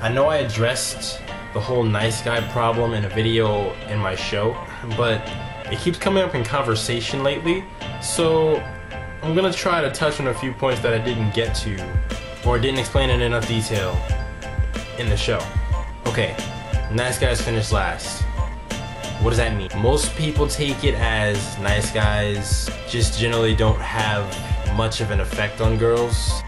I know I addressed the whole nice guy problem in a video in my show, but it keeps coming up in conversation lately, so I'm gonna try to touch on a few points that I didn't get to or didn't explain in enough detail in the show. Okay, nice guys finish last. What does that mean? Most people take it as nice guys just generally don't have much of an effect on girls,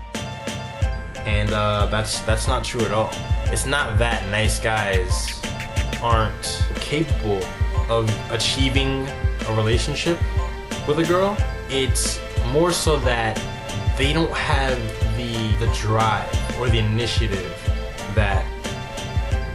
and that's not true at all. It's not that nice guys aren't capable of achieving a relationship with a girl. It's more so that they don't have the drive or the initiative that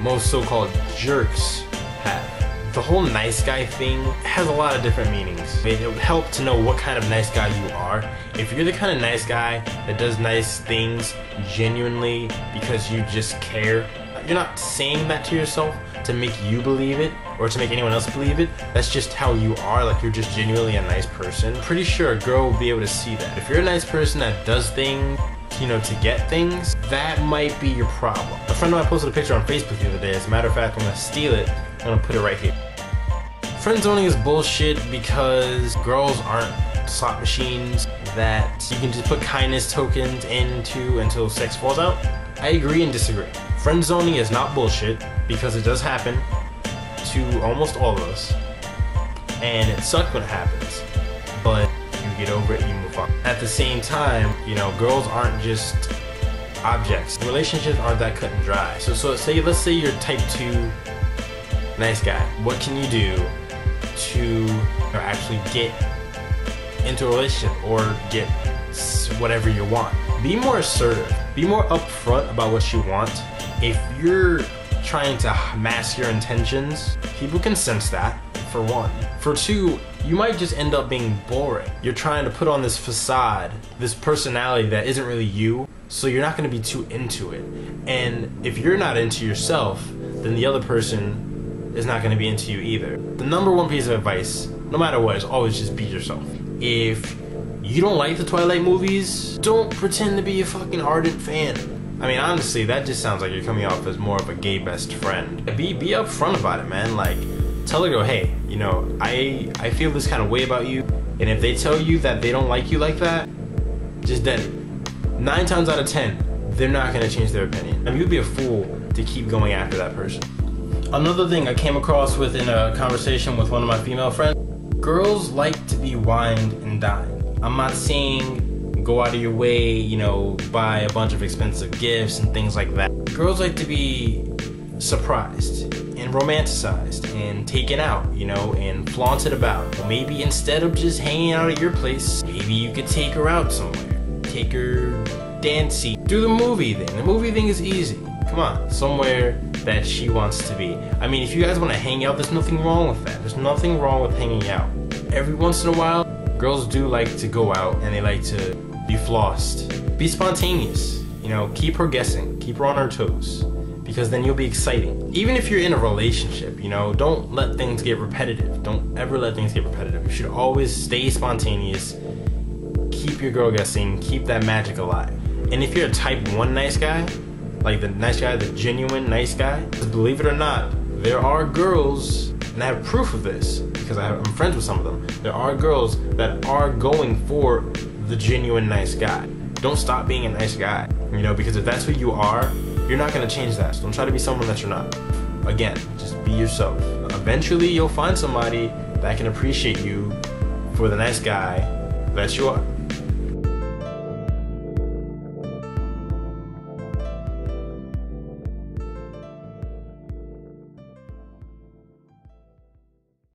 most so-called jerks have. The whole nice guy thing has a lot of different meanings. It would help to know what kind of nice guy you are. If you're the kind of nice guy that does nice things genuinely because you just care, you're not saying that to yourself to make you believe it or to make anyone else believe it. That's just how you are, like you're just genuinely a nice person. Pretty sure a girl will be able to see that. If you're a nice person that does things, you know, to get things, that might be your problem. A friend of mine posted a picture on Facebook the other day. As a matter of fact, I'm gonna steal it. I'm gonna put it right here. Friend zoning is bullshit because girls aren't slot machines that you can just put kindness tokens into until sex falls out. I agree and disagree. Friend zoning is not bullshit because it does happen to almost all of us, and it sucks when it happens, but you get over it and you move on. At the same time, you know, girls aren't just objects. Relationships aren't that cut and dry. So let's say you're type 2 nice guy. What can you do to actually get into a relationship or get whatever you want? Be more assertive. Be more upfront about what you want. If you're trying to mask your intentions, people can sense that, for one. For two, you might just end up being boring. You're trying to put on this facade, this personality that isn't really you, so you're not going to be too into it. And if you're not into yourself, then the other person is not going to be into you either. The number one piece of advice, no matter what, is always just be yourself. If you don't like the Twilight movies, don't pretend to be a fucking ardent fan. I mean, honestly, that just sounds like you're coming off as more of a gay best friend. Be upfront about it, man. Like, tell the girl, hey, you know, I feel this kind of way about you, and if they tell you that they don't like you like that, just dead it. 9 times out of 10, they're not gonna change their opinion. I mean, you'd be a fool to keep going after that person. Another thing I came across within a conversation with one of my female friends, girls like to be wined and dined. I'm not saying go out of your way, you know, buy a bunch of expensive gifts and things like that. Girls like to be surprised and romanticized and taken out, you know, and flaunted about. Maybe instead of just hanging out at your place, maybe you could take her out somewhere. Take her dancing. Do the movie thing. The movie thing is easy. Come on, somewhere that she wants to be. I mean, if you guys want to hang out, there's nothing wrong with that. There's nothing wrong with hanging out. Every once in a while, girls do like to go out and they like to be flossed. Be spontaneous. You know, keep her guessing. Keep her on her toes. Because then you'll be exciting. Even if you're in a relationship, you know, don't let things get repetitive. Don't ever let things get repetitive. You should always stay spontaneous. Keep your girl guessing. Keep that magic alive. And if you're a type 1 nice guy, like the nice guy, the genuine nice guy, believe it or not, there are girls, and I have proof of this because I'm friends with some of them. There are girls that are going for the genuine nice guy. Don't stop being a nice guy, you know, because if that's who you are, you're not gonna change that. So don't try to be someone that you're not. Again, just be yourself. Eventually, you'll find somebody that can appreciate you for the nice guy that you are.